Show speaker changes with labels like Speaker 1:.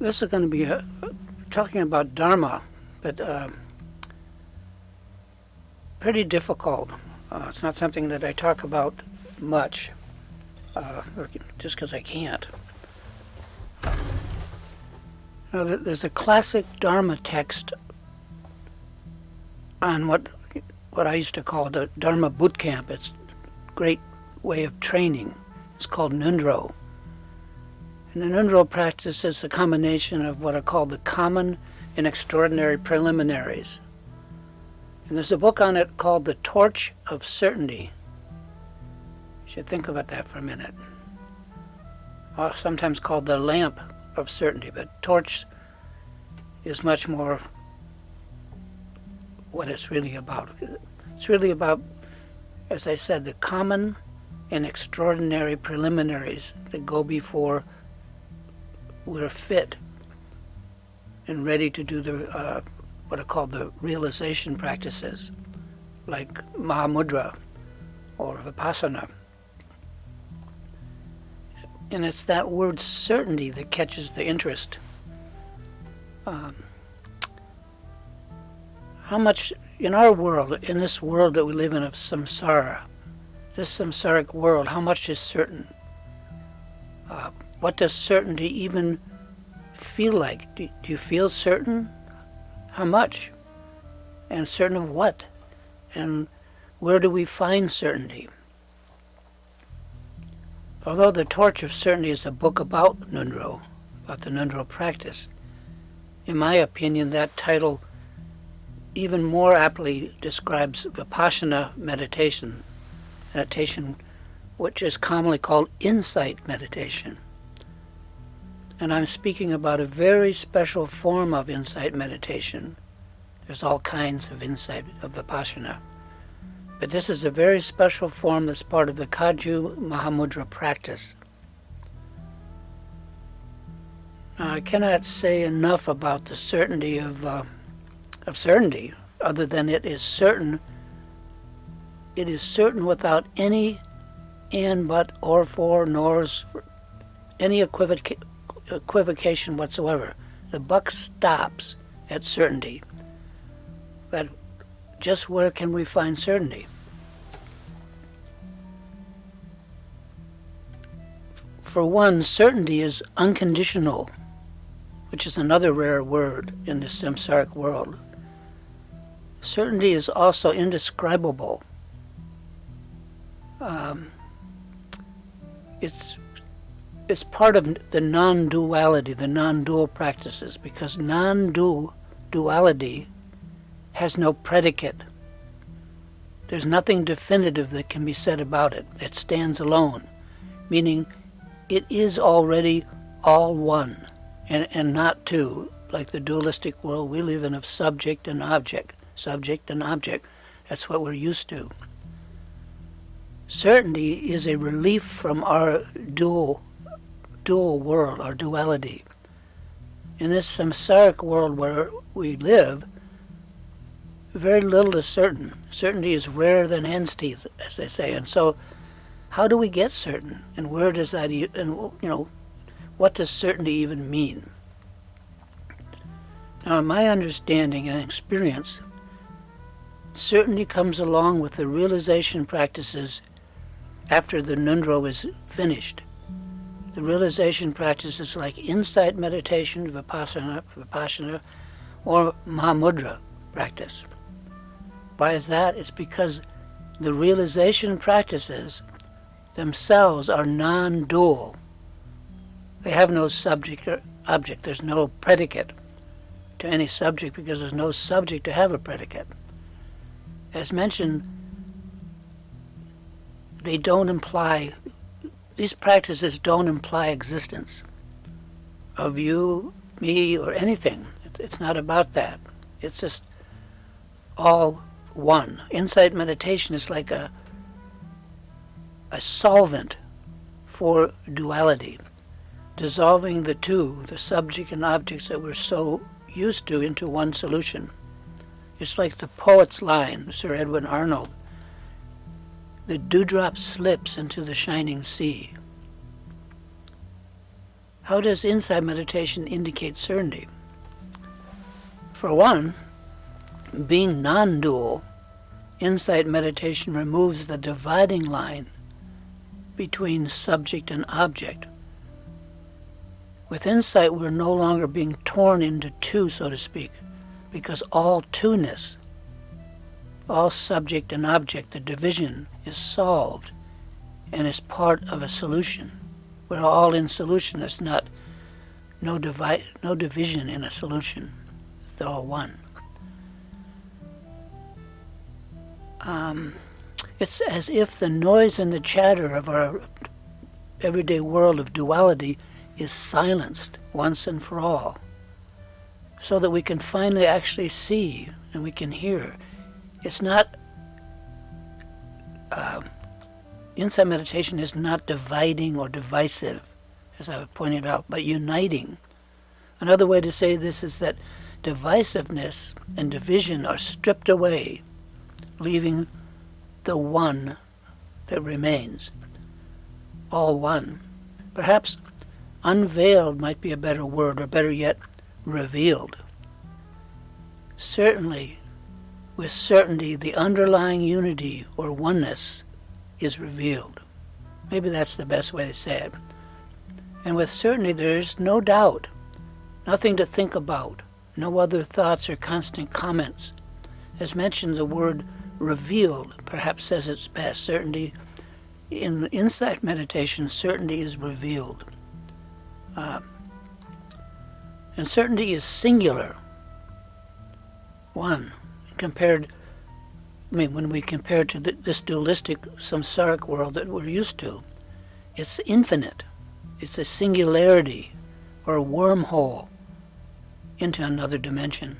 Speaker 1: This is going to be talking about Dharma, but pretty difficult. It's not something that I talk about much, just because I can't. Now, there's a classic Dharma text on what I used to call the Dharma boot camp. It's a great way of training. It's called Nundro. And the Nundro practice is a combination of what are called the common and extraordinary preliminaries. And there's a book on it called The Torch of Certainty. You should think about that for a minute. Sometimes called the Lamp of Certainty, but torch is much more what it's really about. It's really about, as I said, the common and extraordinary preliminaries that go before we're fit and ready to do the what are called the realization practices, like Mahamudra or Vipassana. And it's that word certainty that catches the interest. How much in our world, in this world that we live in of samsara, this samsaric world, how much is certain? What does certainty even feel like? Do you feel certain? How much? And certain of what? And where do we find certainty? Although The Torch of Certainty is a book about Nundro, about the Nundro practice, in my opinion, that title even more aptly describes Vipassana meditation, which is commonly called insight meditation. And I'm speaking about a very special form of insight meditation. There's all kinds of insight of Vipassana. But this is a very special form that's part of the Kaju Mahamudra practice. Now, I cannot say enough about the certainty of certainty, other than it is certain. It is certain without any and, but, or, for, nors, any equivocation whatsoever. The buck stops at certainty. But just where can we find certainty? For one, certainty is unconditional, which is another rare word in the samsaric world. Certainty is also indescribable. It's part of the non-duality, the non-dual practices, because non-duality has no predicate. There's nothing definitive that can be said about it. It stands alone, meaning it is already all one, and not two, like the dualistic world we live in of subject and object. Subject and object, that's what we're used to. Certainty is a relief from our dual world, our duality. In this samsaric world where we live, very little is certain. Certainty is rarer than hen's teeth, as they say. And so, how do we get certain? And where does that, what does certainty even mean? Now, in my understanding and experience, certainty comes along with the realization practices after the Nundro is finished. The realization practices like insight meditation, Vipassana, or Mahamudra practice. Why is that? It's because the realization practices themselves are non-dual. They have no subject or object. There's no predicate to any subject because there's no subject to have a predicate. As mentioned, these practices don't imply existence of you, me, or anything. It's not about that. It's just all one. Insight meditation is like a solvent for duality, dissolving the two, the subject and objects that we're so used to, into one solution. It's like the poet's line, Sir Edwin Arnold, "The dewdrop slips into the shining sea." How does insight meditation indicate certainty? For one, being non-dual, insight meditation removes the dividing line between subject and object. With insight, we're no longer being torn into two, so to speak, because all two-ness, all subject and object, the division is solved and is part of a solution. We're all in solution. There's no division in a solution. It's all one. It's as if the noise and the chatter of our everyday world of duality is silenced once and for all, so that we can finally actually see and we can hear. It's not, insight meditation is not dividing or divisive, as I pointed out, but uniting. Another way to say this is that divisiveness and division are stripped away, leaving the one that remains, all one. Perhaps unveiled might be a better word, or better yet, revealed. Certainly, with certainty, the underlying unity or oneness is revealed. Maybe that's the best way to say it. And with certainty, there's no doubt, nothing to think about, no other thoughts or constant comments. As mentioned, the word revealed perhaps says it's best. Certainty, in insight meditation, certainty is revealed. And certainty is singular, one, compared, when we compare to this dualistic samsaric world that we're used to, it's infinite. It's a singularity or a wormhole into another dimension.